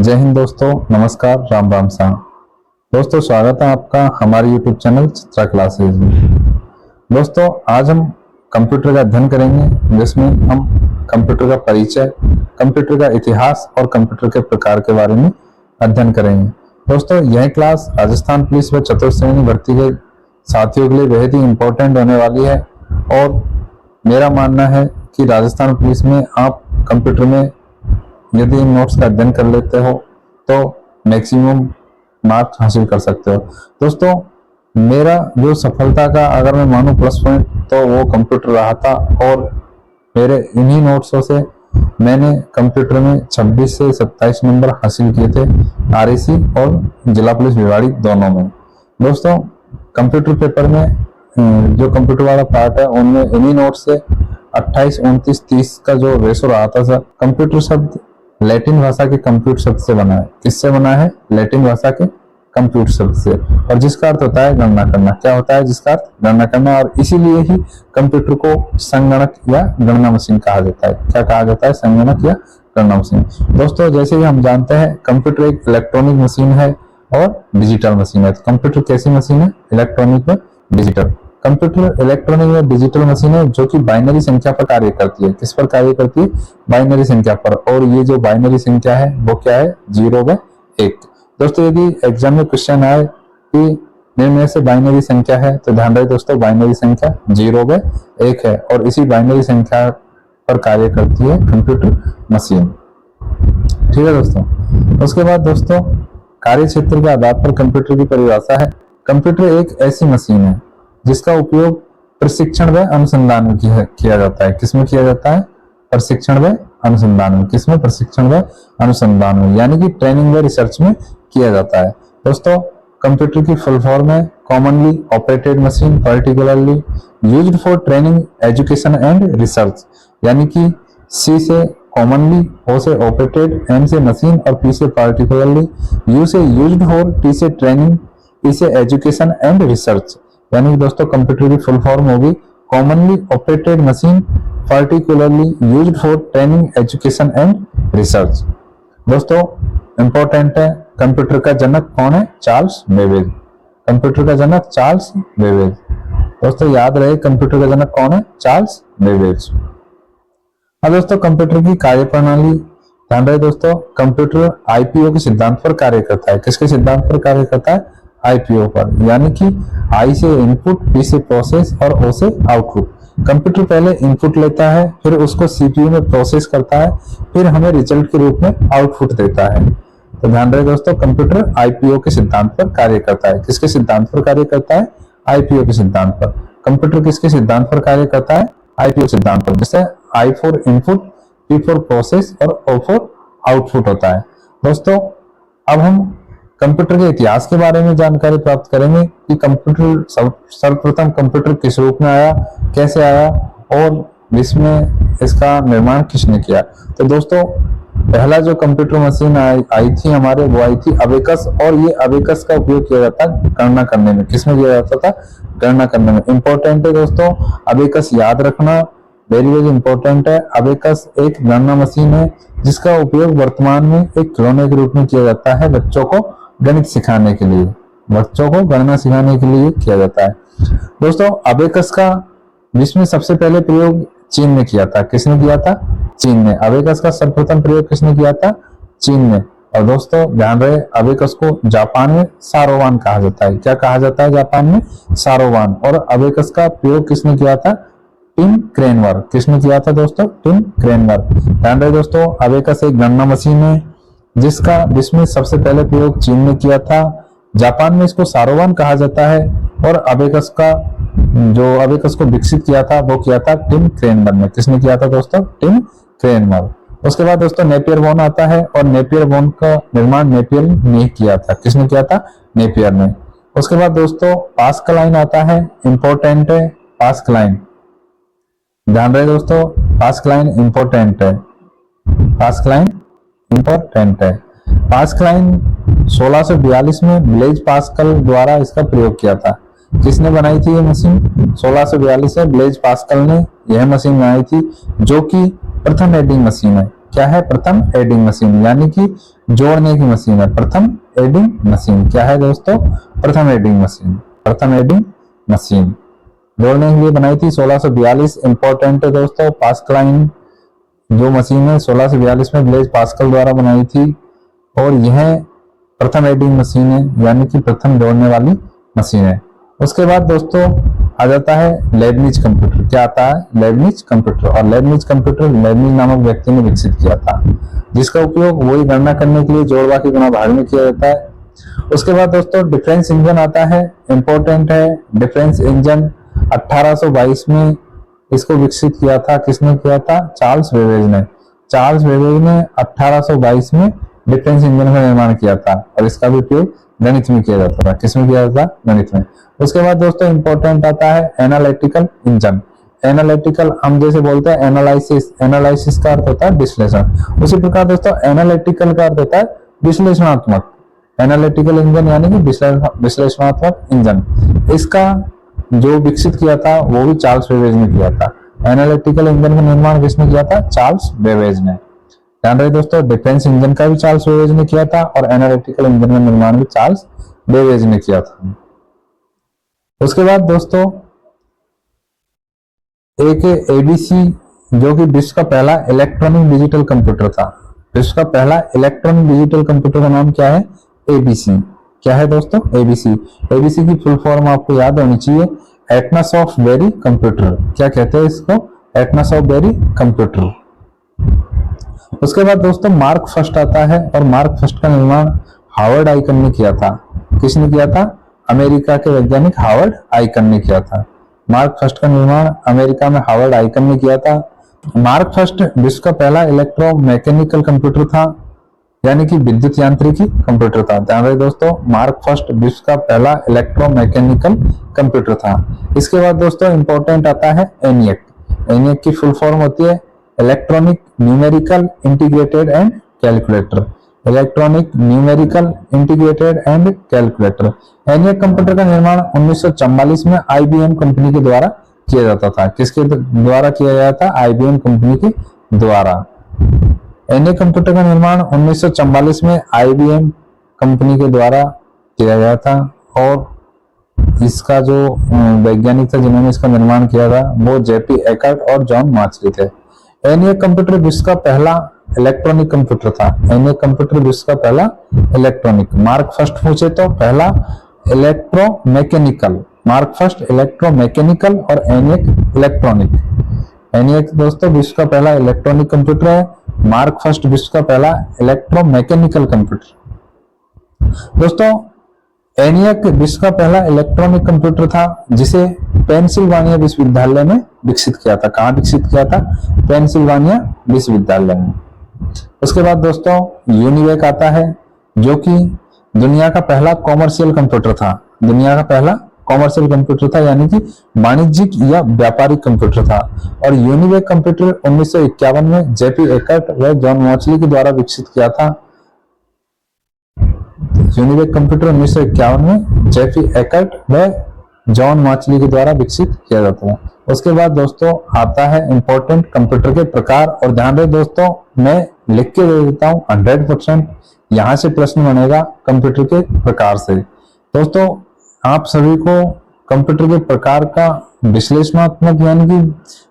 जय हिंद दोस्तों, नमस्कार, राम राम सा। दोस्तों स्वागत है आपका हमारे YouTube चैनल चित्रा क्लासेज में। दोस्तों आज हम कंप्यूटर का अध्ययन करेंगे, जिसमें हम कंप्यूटर का परिचय, कंप्यूटर का इतिहास और कंप्यूटर के प्रकार के बारे में अध्ययन करेंगे। दोस्तों यह क्लास राजस्थान पुलिस व चतुर्थ श्रेणी भर्ती के साथियों के लिए बेहद ही इम्पोर्टेंट होने वाली है और मेरा मानना है कि राजस्थान पुलिस में आप कंप्यूटर में यदि इन नोट्स का अध्ययन कर लेते हो तो मैक्सिमम मार्क्स हासिल कर सकते हो। दोस्तों मेरा जो सफलता का अगर मैं मानूं प्लस पॉइंट तो वो कंप्यूटर रहा था और मेरे इन्हीं नोट्सों से मैंने कंप्यूटर में 26 से 27 नंबर हासिल किए थे आरएसी और जिला पुलिस भिवाड़ी दोनों में। दोस्तों कंप्यूटर पेपर में जो कंप्यूटर वाला पार्ट है उनमें इन्हीं नोट्स से 28, 29, 30 का जो रेशो रहा था सर, कंप्यूटर शब्द लैटिन भाषा के कंप्यूट शब्द से बना है। किससे बना है? लैटिन भाषा के कंप्यूट शब्द से, और जिसका अर्थ होता है गणना करना। क्या होता है? जिसका अर्थ गणना करना, और इसीलिए ही कंप्यूटर को संगणक या गणना मशीन कहा जाता है। क्या कहा जाता है? संगणक या गणना मशीन। दोस्तों जैसे कि हम जानते हैं कंप्यूटर एक इलेक्ट्रॉनिक मशीन है और डिजिटल मशीन है। तो कंप्यूटर कैसी मशीन है? इलेक्ट्रॉनिक व डिजिटल। कंप्यूटर इलेक्ट्रॉनिक या डिजिटल मशीन है जो कि बाइनरी संख्या पर कार्य करती है। किस पर कार्य करती है? बाइनरी संख्या पर। और ये जो बाइनरी संख्या है वो क्या है? 0 व 1। दोस्तों यदि एग्जाम में क्वेश्चन आए कि निम्न से बाइनरी संख्या है तो ध्यान रहे दोस्तों, बाइनरी संख्या 0 व 1 है और इसी बाइनरी संख्या पर कार्य करती है कंप्यूटर मशीन। ठीक है दोस्तों। उसके बाद दोस्तों कार्य क्षेत्र के आधार पर कंप्यूटर की परिभाषा है। कंप्यूटर एक ऐसी मशीन है जिसका उपयोग प्रशिक्षण व अनुसंधान में किया जाता है। किसमें किया जाता है? प्रशिक्षण व अनुसंधान में। किसमें? प्रशिक्षण व अनुसंधान में, यानी कि ट्रेनिंग व रिसर्च में किया जाता है। दोस्तों कंप्यूटर की फुल फॉर्म है commonly operated machine particularly used for training, education and research. यानी कि सी से कॉमनली, ओ से ऑपरेटेड, एम से मशीन और पी से पार्टिकुलरली, यू से यूज्ड फॉर, टी से ट्रेनिंग, ई से एजुकेशन एंड रिसर्च। यानी कि दोस्तों कंप्यूटर की फुल फॉर्म होगी commonly operated machine particularly used for training, education and research. दोस्तों इंपॉर्टेंट है, कंप्यूटर का जनक कौन है? Charles Babbage. कंप्यूटर का जनक चार्ल्स बेबेज। दोस्तों याद रहे कंप्यूटर का जनक कौन है? Charles Babbage. अब दोस्तों कंप्यूटर की कार्यप्रणाली ध्यान रहे दोस्तों, कंप्यूटर आईपीओ के सिद्धांत पर कार्य करता है। किसके सिद्धांत पर कार्य करता है? आईपीओ पर। यानी कि आई से इनपुट, पी से प्रोसेस और ओ से आउटपुट। कंप्यूटर पहले इनपुट लेता है, फिर उसको सीपीयू में प्रोसेस करता है, फिर हमें रिजल्ट के रूप में आउटपुट देता है। तो ध्यान रहे दोस्तों कंप्यूटर आईपीओ के सिद्धांत पर कार्य करता है। किसके सिद्धांत पर कार्य करता है? आईपीओ के सिद्धांत पर। कंप्यूटर किसके सिद्धांत पर कार्य करता है? आईपीओ सिद्धांत पर। जैसे I for input, P for process और ओ फॉर आउटपुट होता है। दोस्तों अब हम कंप्यूटर के इतिहास के बारे में जानकारी प्राप्त करेंगे कि कंप्यूटर सर्वप्रथम कंप्यूटर किस रूप में आया, कैसे आया और विश्व में इसका निर्माण किसने किया। तो दोस्तों पहला जो कंप्यूटर मशीन आई थी हमारे, वो आई थी अबेकस, और ये अबेकस का उपयोग किया जाता गणना करने में। किसमें किया जाता था? गणना करने में। इंपॉर्टेंट है दोस्तों अबेकस याद रखना, वेरी वेरी इंपॉर्टेंट है। अबेकस एक गणना मशीन है जिसका उपयोग वर्तमान में एक खिलौने के रूप में किया जाता है बच्चों को गणित सिखाने के लिए, बच्चों को गणना सिखाने के लिए किया जाता है। दोस्तों अबेकस का विश्व में सबसे पहले प्रयोग चीन में किया था। किसने किया था? चीन ने। अबेकस का सर्वप्रथम प्रयोग किसने किया था? चीन ने। और दोस्तों ध्यान रहे अबेकस को जापान में सारोवान कहा जाता है। क्या कहा जाता है जापान में? सारोवान। और अबेकस का प्रयोग किसने किया था? टिम क्रेनवर। किसने किया था दोस्तों? टिम क्रेनवर। ध्यान रहे दोस्तों अबेकस एक गणना मशीन है जिसका विश्व में सबसे पहले प्रयोग चीन ने किया था। जापान में इसको सारोवान कहा जाता है और अबेकस को विकसित किया था वो किया था टिम क्रेनवर ने। किसने किया था दोस्तों? टिम क्रेनवर। उसके बाद दोस्तों नेपियर बोन आता है और नेपियर बोन का निर्माण नेपियर ने किया था। किसने किया था? नेपियर ने। उसके बाद दोस्तों पास्कलाइन आता है, इंपॉर्टेंट है पास्कलाइन। ध्यान रहे दोस्तों पास्कलाइन इंपॉर्टेंट है, पास्कलाइन इंपॉर्टेंट है। पास्कलाइन 1642 में ब्लेज पास्कल द्वारा इसका प्रयोग किया था। किसने बनाई थी ये मशीन? 1642 में ब्लेज पास्कल ने यह मशीन बनाई थी जो कि प्रथम एडिंग मशीन है। क्या है? प्रथम एडिंग मशीन। यानी कि जोड़ने की मशीन है, प्रथम एडिंग मशीन। क्या है दोस्तों? प्रथम एडिंग मशीन। प्रथम एडिंग मशीन जोड़ने के लिए बनाई थी 1642। इंपॉर्टेंट है दोस्तों, पास्कलाइन जो मशीन है 1642 में ब्लेज पास्कल द्वारा बनाई थी और यह प्रथम एडिंग मशीन है, यानी कि प्रथम जोड़ने वाली मशीन है। उसके बाद दोस्तों आ जाता है लेबनिज कंप्यूटर। क्या आता है? Lebanese computer. और लेबनिज कंप्यूटर लेबनिज नामक व्यक्ति ने विकसित किया था, जिसका उपयोग वही गणना करने के लिए जोड़वा की गुणा भाग में किया जाता है। उसके बाद दोस्तों डिफरेंस इंजन आता है, इंपॉर्टेंट है। डिफरेंस इंजन 1822 में इसको विकसित किया था। किसने किया था? चार्ल्स बेबेज ने। चार्ल्स बेबेज ने 1822 में डिफरेंस इंजन का निर्माण किया था और इसका भी उपयोग गणित में किया जाता था। किसमें किया जाता? गणित में। उसके बाद दोस्तों इंपॉर्टेंट आता है एनालिटिकल इंजन। एनालिटिकल हम जैसे बोलते हैं एनालिसिस, एनालिसिस का अर्थ होता है विश्लेषण। उसी प्रकार दोस्तों एनालिटिकल का अर्थ होता है विश्लेषणात्मक। एनालिटिकल इंजन यानी कि विश्लेषणात्मक इंजन। इसका जो विकसित किया था वो भी चार्ल्स बेबेज ने किया था। एनालिटिकल इंजन का निर्माण किसने किया था? चार्ल्स बेबेज ने। ध्यान रहे दोस्तों, डिफेंस इंजन का भी चार्ल्स बेबेज ने किया था और एनालिटिकल इंजन का निर्माण भी चार्ल्स बेबेज ने किया था। उसके बाद दोस्तों एक एबीसी जो कि विश्व का पहला इलेक्ट्रॉनिक डिजिटल कंप्यूटर था। विश्व का पहला इलेक्ट्रॉनिक डिजिटल कंप्यूटर का नाम क्या है? एबीसी। क्या है दोस्तों? एबीसी। एबीसी की फुल फॉर्म आपको याद होनी चाहिए, एटनस ऑफ बेरी कंप्यूटर। क्या कहते हैं इसको? एटनस ऑफ बेरी कंप्यूटर। उसके बाद दोस्तों मार्क फर्स्ट आता है और मार्क फर्स्ट का निर्माण हार्वर्ड आइकन ने किया था। किसने किया था? अमेरिका के वैज्ञानिक हार्वर्ड आइकन ने किया था। मार्क फर्स्ट का निर्माण अमेरिका में हार्वर्ड आइकन ने किया था। मार्क फर्स्ट विश्व का पहला इलेक्ट्रोमैकेनिकल कंप्यूटर था, यानी कि विद्युत यांत्रिकी कंप्यूटर था। ध्यान रहे दोस्तों, मार्क फर्स्ट विश्व का पहला इलेक्ट्रोमैकेनिकल कंप्यूटर था। इसके बाद दोस्तों इंपॉर्टेंट आता है एनियक। एनियक की फुल फॉर्म होती है electronic numerical integrated and calculator. Electronic numerical integrated and calculator. ENIAC computer का निर्माण 1944 में आईबीएम कंपनी के द्वारा किया जाता था। किसके द्वारा किया गया था? आईबीएम कंपनी के द्वारा। एनियक कंप्यूटर का निर्माण 1944 में आईबीएम कंपनी के द्वारा किया गया था और इसका जो वैज्ञानिक था जिन्होंने इसका निर्माण किया था वो जेपी एकर्ट और जॉन मार्चली थे। एनियक कंप्यूटर विश्व का पहला इलेक्ट्रॉनिक कंप्यूटर था। एनियक कंप्यूटर विश्व का पहला इलेक्ट्रॉनिक। मार्क फर्स्ट पूछे तो पहला इलेक्ट्रोमैकेनिकल। मार्क फर्स्ट इलेक्ट्रोमैकेनिकल और एनियक इलेक्ट्रॉनिक। एनियक दोस्तों विश्व का पहला इलेक्ट्रॉनिक कंप्यूटर है। मार्क फर्स्ट विश्व का पहला इलेक्ट्रोमैकेनिकल कंप्यूटर। दोस्तों एनियक विश्व का पहला इलेक्ट्रॉनिक कंप्यूटर था जिसे पेंसिल्वानिया विश्वविद्यालय में विकसित किया था। कहाँ विकसित किया था? पेंसिल्वानिया विश्वविद्यालय में। उसके बाद दोस्तों यूनिवेक आता है जो कि दुनिया का पहला कॉमर्शियल कंप्यूटर था। दुनिया का पहला कॉमर्शियल कंप्यूटर था, यानी कि वाणिज्यिक या व्यापारिक कंप्यूटर था। और यूनिवेक कंप्यूटर 1951 में जेपी एकर्ट व जॉन मॉचली के द्वारा विकसित किया था। यूनिवेक कंप्यूटर 1951 में जेपी एकर्ट व जॉन मार्चली के द्वारा विकसित किया जाता है। उसके बाद दोस्तों आता है इंपॉर्टेंट कंप्यूटर के प्रकार। और ध्यान रहे दोस्तों, मैं लिख के दे देता हूँ 100%, यहाँ से प्रश्न बनेगा कंप्यूटर के प्रकार से। दोस्तों आप सभी को कंप्यूटर के प्रकार का विश्लेषणात्मक यानी कि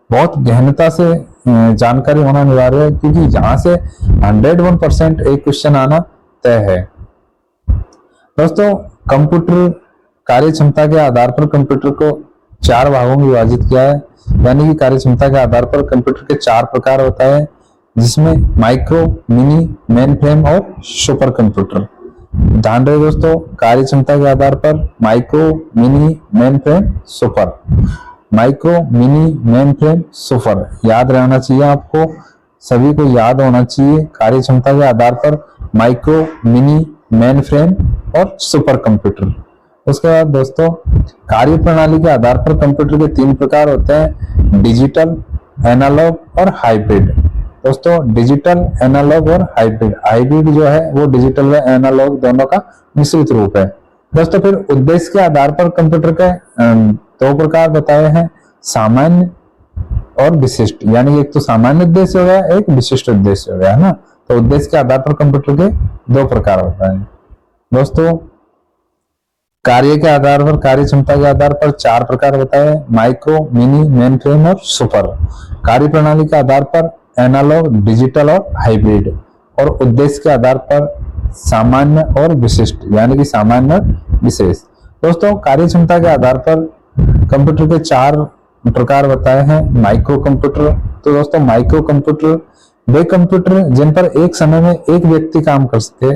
बहुत गहनता से जानकारी होना अनिवार्य है, क्योंकि यहाँ से 101% एक क्वेश्चन आना तय है। दोस्तों कंप्यूटर कार्य क्षमता के आधार पर कंप्यूटर को 4 भागों में विभाजित किया है, यानी कि कार्य क्षमता के आधार पर कंप्यूटर के 4 प्रकार होता है, जिसमें माइक्रो, मिनी, मेन फ्रेम और सुपर कंप्यूटर। ध्यान रहे दोस्तों, कार्य क्षमता के आधार पर micro, mini, main frame, super. Micro, mini, main frame, super याद रहना चाहिए आपको, सभी को याद होना चाहिए। कार्य क्षमता के आधार पर माइक्रो, मिनी, मेन फ्रेम और सुपर कंप्यूटर। उसके बाद दोस्तों कार्य प्रणाली के आधार पर कंप्यूटर के 3 प्रकार होते हैं, डिजिटल, एनालॉग और हाइब्रिड। दोस्तों डिजिटल, एनालॉग और हाइब्रिड। हाइब्रिड जो है वो डिजिटल व एनालॉग दोनों का मिश्रित रूप है। दोस्तों फिर उद्देश्य के आधार पर कंप्यूटर के 2 प्रकार बताए हैं, सामान्य और विशिष्ट। यानी एक तो सामान्य उद्देश्य हो गया, एक विशिष्ट उद्देश्य हो गया, है ना। तो उद्देश्य के आधार पर कंप्यूटर के दो प्रकार होता है दोस्तों। कार्य के आधार पर, कार्य क्षमता के आधार पर चार प्रकार होता है, माइक्रो, मिनी, मेन फ्रेम और सुपर। कार्य प्रणाली के आधार पर एनालॉग, डिजिटल और हाइब्रिड। और उद्देश्य के आधार पर सामान्य और विशिष्ट, यानी कि सामान्य और विशेष। दोस्तों कार्य क्षमता के आधार पर कंप्यूटर के चार प्रकार बताए हैं। माइक्रो कंप्यूटर, तो दोस्तों माइक्रो कंप्यूटर वे कंप्यूटर जिन पर एक समय में एक व्यक्ति काम कर सके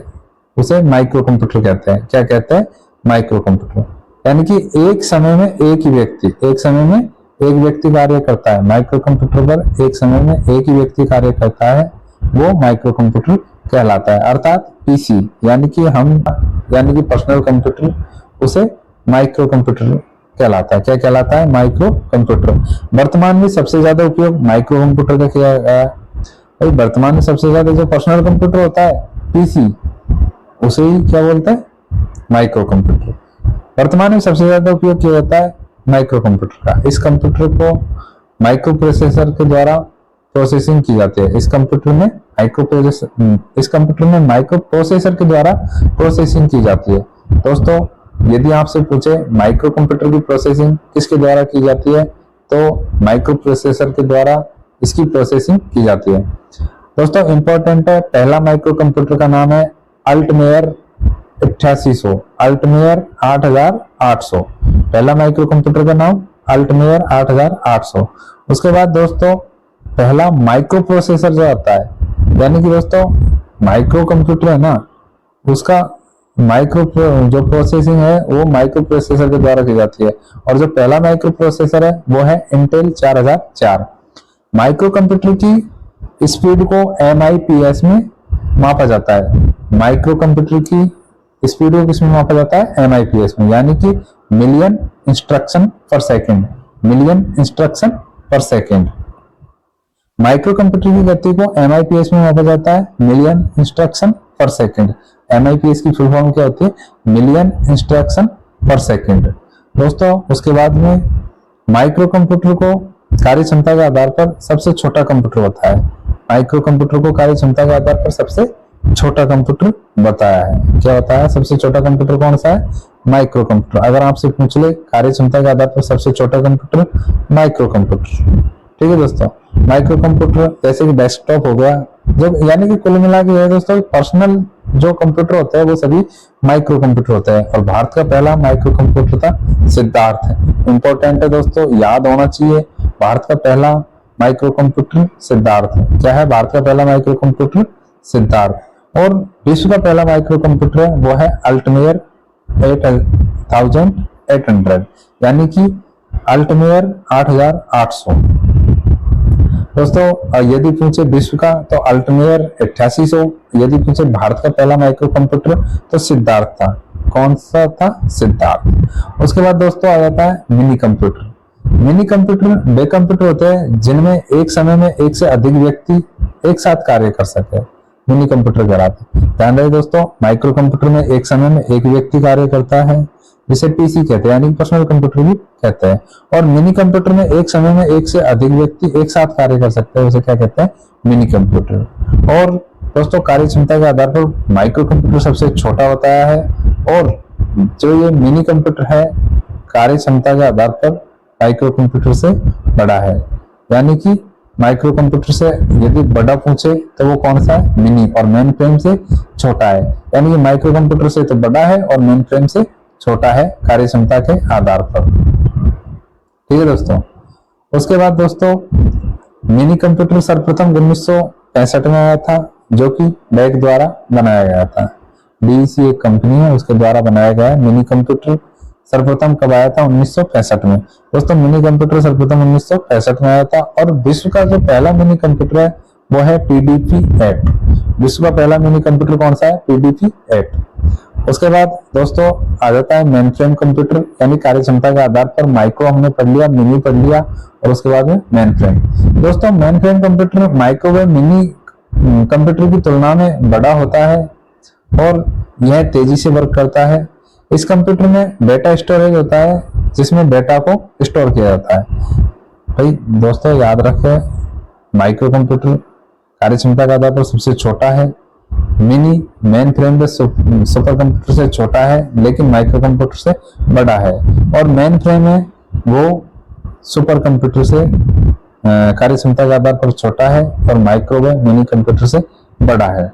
उसे माइक्रो कंप्यूटर कहते हैं। क्या कहते हैं? Micro computer. यानी कि एक समय में एक ही व्यक्ति, एक समय में एक व्यक्ति कार्य करता है। माइक्रो कंप्यूटर पर एक समय में एक ही व्यक्ति कार्य करता है, वो माइक्रो कंप्यूटर कहलाता है। अर्थात पीसी यानी कि पर्सनल कंप्यूटर, उसे माइक्रो कंप्यूटर कहलाता है। क्या कहलाता है? Micro computer. वर्तमान में सबसे ज्यादा उपयोग माइक्रो कंप्यूटर का किया गया है। भाई वर्तमान में सबसे ज्यादा जो पर्सनल कंप्यूटर होता है पीसी, उसे ही क्या बोलते हैं? Micro computer. वर्तमान में सबसे ज्यादा उपयोग किया जाता है माइक्रो कंप्यूटर का। इस कंप्यूटर को माइक्रो प्रोसेसर के द्वारा प्रोसेसिंग की जाती है। इस कंप्यूटर में माइक्रो प्रोसेसर के द्वारा प्रोसेसिंग की जाती है। दोस्तों यदि आपसे पूछे माइक्रो कंप्यूटर की प्रोसेसिंग किसके द्वारा की जाती है, तो माइक्रो प्रोसेसर के द्वारा इसकी प्रोसेसिंग की जाती है। दोस्तों इंपॉर्टेंट है, पहला माइक्रो कंप्यूटर का नाम है अल्टमेयर 8800, अल्टमेयर 8800। पहला माइक्रो कंप्यूटर का नाम अल्टमेयर 8800। उसके बाद दोस्तों पहला माइक्रो प्रोसेसर जो आता है, यानी कि दोस्तों माइक्रो कंप्यूटर है ना, उसका माइक्रो जो प्रोसेसिंग है वो माइक्रो प्रोसेसर के द्वारा की जाती है। और जो पहला माइक्रो प्रोसेसर है वो है इंटेल 4004। माइक्रो कंप्यूटर की स्पीड को MIPS में मापा जाता है। माइक्रो कंप्यूटर की स्पीड को किसमें मापा जाता है? MIPS में, यानी कि मिलियन इंस्ट्रक्शन पर सेकेंड, मिलियन इंस्ट्रक्शन पर सेकेंड। माइक्रो कंप्यूटर की गति को MIPS में मापा जाता है, मिलियन इंस्ट्रक्शन पर सेकेंड। MIPS की फुल फॉर्म क्या होती है? मिलियन इंस्ट्रक्शन पर सेकेंड। दोस्तों उसके बाद में माइक्रो कंप्यूटर को कार्य क्षमता के आधार पर सबसे छोटा कंप्यूटर होता है। माइक्रो कंप्यूटर को कार्य क्षमता के आधार पर सबसे छोटा कंप्यूटर बताया है। क्या बताया है? सबसे छोटा कंप्यूटर कौन सा है? Micro computer. अगर आपसे पूछ ले कार्य क्षमता के आधार पर सबसे छोटा कंप्यूटर, माइक्रो कंप्यूटर। ठीक है दोस्तों, माइक्रो कंप्यूटर जैसे कि डेस्कटॉप हो गया, जब यानी कि कुल मिला के दोस्तों पर्सनल जो कंप्यूटर होता है वो सभी माइक्रो कंप्यूटर होता है। और भारत का पहला माइक्रो कंप्यूटर था सिद्धार्थ। इंपॉर्टेंट है दोस्तों, याद होना चाहिए, भारत का पहला माइक्रो कंप्यूटर सिद्धार्थ है। क्या है? भारत का पहला माइक्रो कंप्यूटर सिद्धार्थ। और विश्व का पहला माइक्रो कंप्यूटर है वो है अल्टमेयर 8800, यानी कि अल्टमेयर 8800। दोस्तों यदि पूछे विश्व का तो अल्टमेयर 8800, यदि पूछे भारत का पहला माइक्रो कंप्यूटर तो सिद्धार्थ था। कौन सा था? सिद्धार्थ। उसके बाद दोस्तों आ जाता है मिनी कंप्यूटर। मिनी कंप्यूटर वे कंप्यूटर होते हैं जिनमें एक समय में एक से अधिक व्यक्ति एक साथ कार्य कर सके, मिनी कंप्यूटर कहलाते हैं। ध्यान रहे दोस्तों, माइक्रो कंप्यूटर में एक समय में एक व्यक्ति कार्य करता है जिसे पीसी कहते हैं, यानी पर्सनल कंप्यूटर भी कहते हैं। और मिनी कंप्यूटर में एक समय में एक से अधिक व्यक्ति एक साथ कार्य कर सकते हैं, उसे क्या कहते हैं? Mini computer. और दोस्तों कार्य क्षमता के आधार पर माइक्रो कंप्यूटर सबसे छोटा बताया है, और जो ये मिनी कंप्यूटर है कार्य क्षमता के आधार पर माइक्रो कंप्यूटर से बड़ा है। यानी कि माइक्रो कंप्यूटर से यदि बड़ा पूछे तो वो कौन सा है? मिनी। और मेन फ्रेम से छोटा है, यानी कि माइक्रो कंप्यूटर से तो बड़ा है और मेन फ्रेम से छोटा है कार्य क्षमता के आधार पर। ठीक है दोस्तों। उसके बाद दोस्तों मिनी कंप्यूटर सर्वप्रथम 1965 में आया था, जो कि बैग द्वारा बनाया गया था। DEC एक कंपनी है, उसके द्वारा बनाया गया है। मिनी कंप्यूटर सर्वप्रथम कब आया था? 1965 में। दोस्तों मिनी कंप्यूटर सर्वप्रथम 1965 में आया था। और विश्व का जो पहला मिनी कंप्यूटर है वो है PDP-8। विश्व का पहला मिनी कंप्यूटर कौन सा है? PDP-8। उसके बाद दोस्तों आ जाता है मेन फ्रेम कंप्यूटर, यानी कार्य क्षमता के आधार पर माइक्रो हमने पढ़ लिया, मिनी पढ़ लिया, और उसके बाद में मेन फ्रेम। दोस्तों मेन फ्रेम कंप्यूटर माइक्रो व मिनी कंप्यूटर की तुलना में बड़ा होता है और यह तेजी से वर्क करता है। इस कंप्यूटर में डेटा स्टोरेज होता है जिसमें डेटा को स्टोर किया जाता है। भाई दोस्तों याद रखें, माइक्रो कंप्यूटर कार्य क्षमता के आधार पर सबसे छोटा है। Mini main frame super computer से छोटा है लेकिन माइक्रो कंप्यूटर से बड़ा है, और मेन फ्रेम है वो सुपर कंप्यूटर से कार्य क्षमता के आधार पर छोटा है और माइक्रो व मिनी कंप्यूटर से बड़ा है।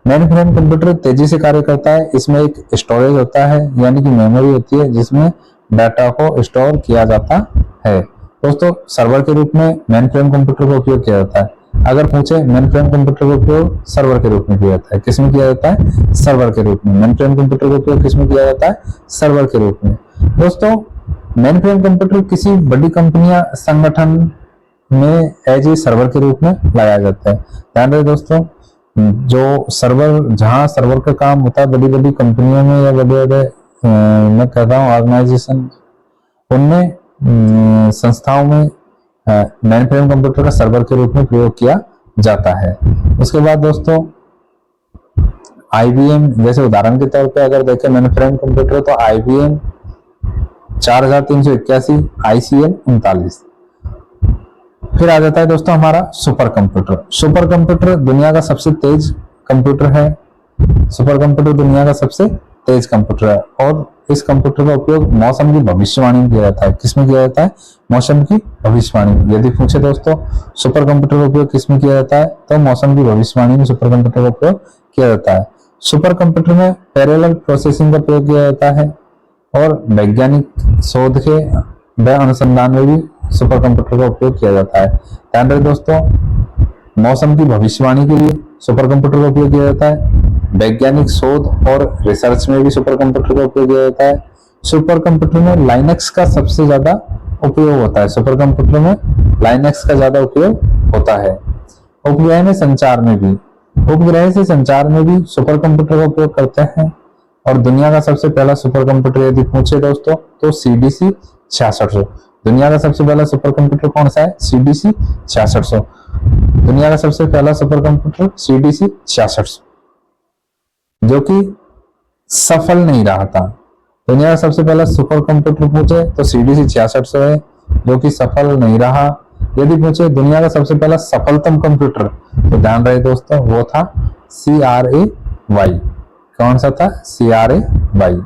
मेन फ्रेम कंप्यूटर तेजी से कार्य करता है। इसमें एक स्टोरेज होता है यानी कि मेमोरी होती है जिसमें डाटा को स्टोर किया जाता है। दोस्तों सर्वर के रूप में मेन फ्रेम कंप्यूटर का उपयोग किया जाता है। अगर पूछे मेन फ्रेम कंप्यूटर का उपयोग सर्वर के रूप में किया जाता है, किसमें किया जाता है? सर्वर के रूप में। मेन फ्रेम कंप्यूटर का उपयोग किसमें किया जाता है? सर्वर के रूप में। दोस्तों मेन फ्रेम कंप्यूटर किसी बड़ी कंपनियां संगठन में एज ए सर्वर के रूप में लगाया जाता है। ध्यान रहे दोस्तों, जो सर्वर, जहां सर्वर का काम होता है बड़ी बड़ी कंपनियों में या बड़े बड़े मैं कहता हूँ ऑर्गेनाइजेशन, उनमें संस्थाओं में मेन फ्रेम कंप्यूटर का सर्वर के रूप में प्रयोग किया जाता है। उसके बाद दोस्तों IBM, जैसे उदाहरण के तौर पे अगर देखें मेन फ्रेम कंप्यूटर तो IBM 4381 ICL 39। फिर आ जाता है दोस्तों हमारा सुपर कंप्यूटर। सुपर कंप्यूटर दुनिया का सबसे तेज कंप्यूटर है। सुपर कंप्यूटर दुनिया का सबसे तेज कंप्यूटर है और इस कंप्यूटर का उपयोग मौसम की भविष्यवाणी में किया जाता है। किसमें किया जाता है? मौसम की भविष्यवाणी। यदि पूछे दोस्तों सुपर कंप्यूटर का उपयोग किसमें किया जाता है तो मौसम की भविष्यवाणी में सुपर कंप्यूटर का उपयोग किया जाता है। सुपर कंप्यूटर में पैरेलल प्रोसेसिंग का प्रयोग किया जाता है और वैज्ञानिक शोध के व अनुसंधान में भी सुपर कंप्यूटर का उपयोग किया जाता है। ध्यान रहे दोस्तों, मौसम की भविष्यवाणी के लिए सुपर कंप्यूटर का उपयोग किया जाता है। वैज्ञानिक शोध और रिसर्च में भी सुपर कंप्यूटर का उपयोग किया जाता है। सुपर कंप्यूटर में लाइनक्स का सबसे ज्यादा उपयोग होता है। सुपर कंप्यूटर में लाइनक्स का ज्यादा उपयोग होता है। उपग्रह में संचार में भी, उपग्रह से संचार में भी सुपर कंप्यूटर का उपयोग करते हैं। और दुनिया का सबसे पहला सुपर कंप्यूटर यदि पूछे दोस्तों तो CDC 6600। दुनिया का सबसे पहला सुपर कंप्यूटर कौन सा है? CDC 6600। दुनिया का सबसे पहला सुपर कंप्यूटर CDC 6600 जो कि सफल नहीं रहा था। दुनिया का सबसे पहला सुपर कंप्यूटर पूछे तो CDC 6600 है जो कि सफल नहीं रहा। यदि पूछे दुनिया का सबसे पहला सफलतम कंप्यूटर तो ध्यान रहे दोस्तों वो था CRAY। कौन सा था? CRAY।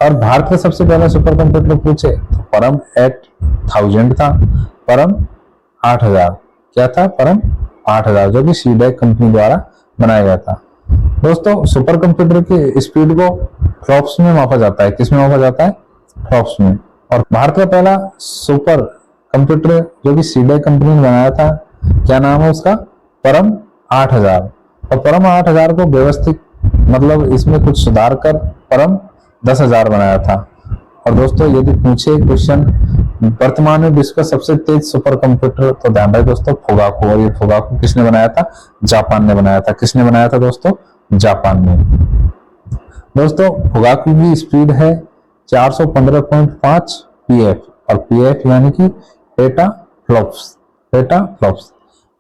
और भारत का सबसे पहला सुपर कंप्यूटर पूछे तो परम 8000 था। परम 8000 क्या था? परम 8000 जो कि CDEC कंपनी द्वारा बनाया गया था। दोस्तों सुपर कंप्यूटर की स्पीड को फ्लॉप्स में मापा जाता है। किसमें मापा जाता है? फ्लॉप्स में। और भारत का पहला सुपर कंप्यूटर जो कि CDEC कंपनी ने बनाया था, क्या नाम है उसका? परम 8000। और परम 8000 को व्यवस्थित मतलब इसमें कुछ सुधार कर परम 10,000 बनाया था। और दोस्तों यदि पूछे क्वेश्चन वर्तमान में विश्व का सबसे तेज सुपर कंप्यूटर तो ध्यान रहे दोस्तों फुगाकू। और ये फुगाकू किसने बनाया था? जापान ने बनाया था। किसने बनाया था दोस्तों? जापान ने। दोस्तों फुगाकू की स्पीड है 415.5 PF और PF यानी कि पेटा फ्लॉप्स।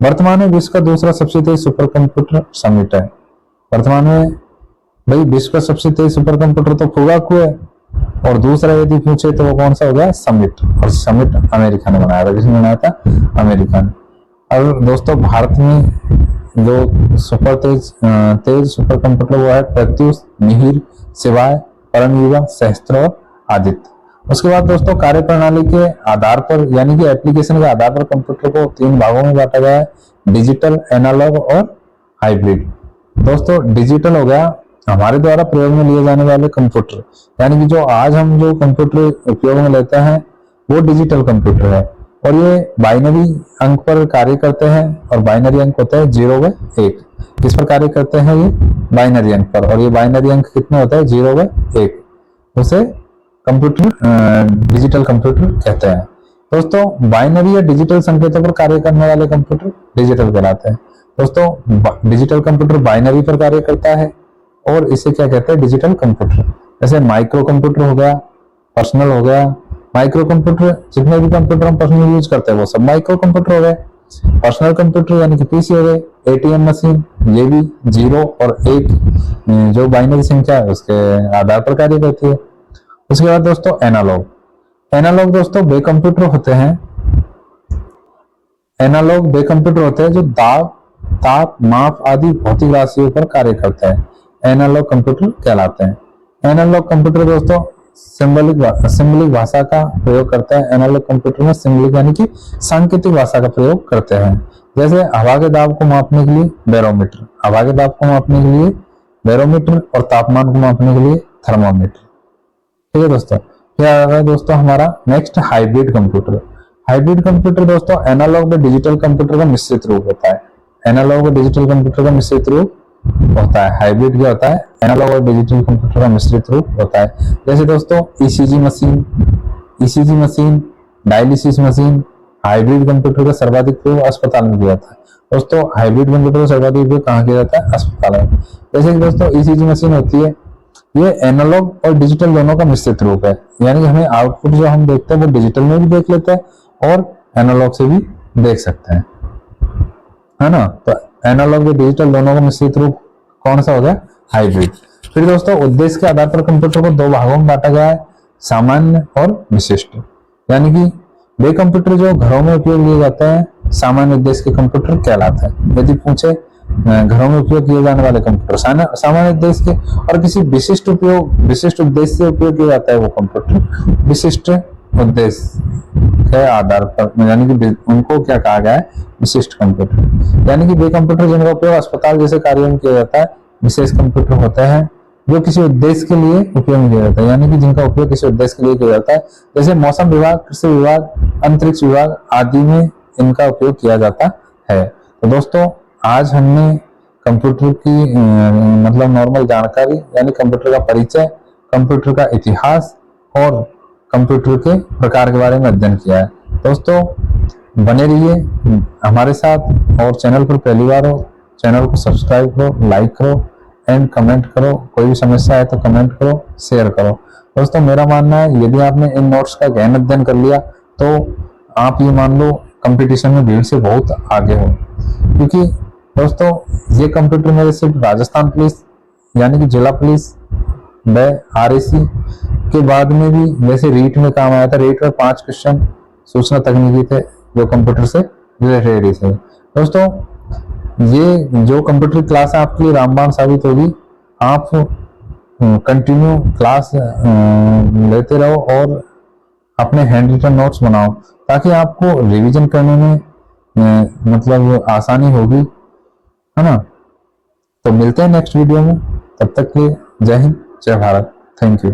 वर्तमान में विश्व का दूसरा सबसे तेज सुपर कंप्यूटर समिट है। वर्तमान में भाई विश्व का सबसे तेज सुपर कंप्यूटर तो फुगाकू है और दूसरा यदि पूछे तो वो कौन सा हो गया? समिट। और समिट अमेरिका ने बनाया था। किसने बनाया था? अमेरिका ने। और दोस्तों भारत में जो सुपर तेज सुपर कंप्यूटर वो है प्रत्युष, मिहिर, शिवाय, परमयुगा, सहस्त्र और आदित्य। उसके बाद दोस्तों कार्य प्रणाली के आधार पर यानी कि एप्लीकेशन के आधार पर कंप्यूटर को 3 भागों में बांटा गया है, डिजिटल, एनालॉग और हाइब्रिड। दोस्तों डिजिटल हो गया हमारे द्वारा प्रयोग में लिए जाने वाले कंप्यूटर, यानी कि जो आज हम जो कंप्यूटर उपयोग में लेते हैं वो डिजिटल कंप्यूटर है और ये बाइनरी अंक पर कार्य करते हैं। और बाइनरी अंक होते हैं 0 व 1। किस पर कार्य करते हैं? ये बाइनरी अंक पर। और ये बाइनरी अंक कितने होते हैं? 0 व 1। उसे कंप्यूटर डिजिटल कंप्यूटर कहते हैं। दोस्तों बाइनरी या डिजिटल संकेतों पर कार्य करने वाले कंप्यूटर डिजिटल कहलाते हैं। दोस्तों डिजिटल कंप्यूटर बाइनरी पर कार्य करता है और इसे क्या कहते हैं? Digital computer. जैसे माइक्रो कंप्यूटर हो गया, पर्सनल हो गया। माइक्रो कंप्यूटर जितने भी कंप्यूटर हम पर्सनल यूज करते हैं वो सब माइक्रो कंप्यूटर हो गए। पर्सनल कंप्यूटर यानी कि PC हो गए, ATM मशीन, ये भी 0 और 1 जो बाइनरी संख्या है उसके आधार पर कार्य करती है। उसके बाद दोस्तों एनालॉग दोस्तों वे कंप्यूटर होते हैं। एनालॉग वे कंप्यूटर होते हैं जो दाब ताप, माप आदि भौतिक राशियों पर कार्य करता है, एनालॉग कंप्यूटर कहलाते हैं। एनालॉग कंप्यूटर दोस्तों सिंबलिक भाषा का प्रयोग करता है। एनालॉग कंप्यूटर में सिंबलिक यानी कि सांकेतिक भाषा का प्रयोग करते हैं। जैसे हवा के दाब को मापने के लिए बैरोमीटर, हवा के दाब को मापने के लिए बैरोमीटर और तापमान को मापने के लिए थर्मामीटर। ठीक है दोस्तों। फिर आ रहा है दोस्तों हमारा next hybrid computer. Hybrid computer दोस्तों एनालॉग व डिजिटल कंप्यूटर का मिश्रित रूप होता है। एनालॉग व डिजिटल कंप्यूटर का मिश्रित रूप होता है। हाइब्रिड क्या होता है? एनालॉग और डिजिटल कंप्यूटर का मिश्रित रूप होता है। जैसे दोस्तों ECG machine, dialysis machine, hybrid computer का सर्वाधिक प्रयोग अस्पताल में किया जाता है। दोस्तों हाइब्रिड कंप्यूटर का सर्वाधिक प्रयोग कहाँ किया जाता है? अस्पताल में। जैसे कि दोस्तों ईसीजी मशीन होती है, ये एनालॉग और डिजिटल दोनों का मिश्रित रूप है, यानी कि हमें आउटपुट जो हम देखते हैं वो डिजिटल में भी देख लेते हैं और एनालॉग से भी देख सकते हैं, है ना। तो एनालॉग और डिजिटल दोनों का मिश्रित रूप कौन सा हो गया? हाइब्रिड। फिर दोस्तों उद्देश्य के आधार पर कंप्यूटर को दो भागों में बांटा गया है, सामान्य और विशिष्ट। यानी कि वे कंप्यूटर जो घरों में उपयोग लिए जाते हैं सामान्य उद्देश्य के कंप्यूटर कहलाते हैं। यदि पूछे घरों में उपयोग किए जाने वाले कंप्यूटर सामान्य उद्देश्य के, और किसी विशिष्ट उद्देश्य से उपयोग किया जाता है वो कंप्यूटर विशिष्ट उद्देश्य के आधार पर, यानी कि उनको क्या कहा गया है? विशिष्ट कंप्यूटर। यानी कि वे कंप्यूटर जिनका उपयोग अस्पताल जैसे कार्यों में किया जाता है विशेष कंप्यूटर होते हैं, जो किसी उद्देश्य के लिए उपयोग में किया जाता है, यानी कि जिनका उपयोग किसी उद्देश्य के लिए किया जाता है। जैसे मौसम विभाग, कृषि विभाग, अंतरिक्ष विभाग आदि में इनका उपयोग किया जाता है। तो दोस्तों आज हमने कंप्यूटर की मतलब नॉर्मल जानकारी यानी कंप्यूटर का परिचय, कंप्यूटर का इतिहास और कंप्यूटर के प्रकार के बारे में अध्ययन किया है। दोस्तों बने रहिए हमारे साथ, और चैनल पर पहली बार हो चैनल को सब्सक्राइब करो, लाइक करो एंड कमेंट करो। कोई भी समस्या है तो कमेंट करो, शेयर करो। दोस्तों मेरा मानना है यदि आपने इन नोट्स का गहन अध्ययन कर लिया तो आप ये मान लो कंपटीशन में भीड़ से बहुत आगे हो, क्योंकि दोस्तों ये कंप्यूटर मेरे सिर्फ राजस्थान पुलिस यानी कि जिला पुलिस व RAC के बाद में भी जैसे रीट में काम आया था। रीट में 5 क्वेश्चन सूचना तकनीकी थे जो कंप्यूटर से रिलेटेड थे। दोस्तों ये जो कंप्यूटर क्लास है आपके लिए रामबाण साबित होगी। आप कंटिन्यू क्लास लेते रहो और अपने हैंड रिटन नोट्स बनाओ, ताकि आपको रिवीजन करने में मतलब आसानी होगी, है ना। तो मिलते हैं नेक्स्ट वीडियो में, तब तक के लिए जय हिंद, जय भारत, थैंक यू।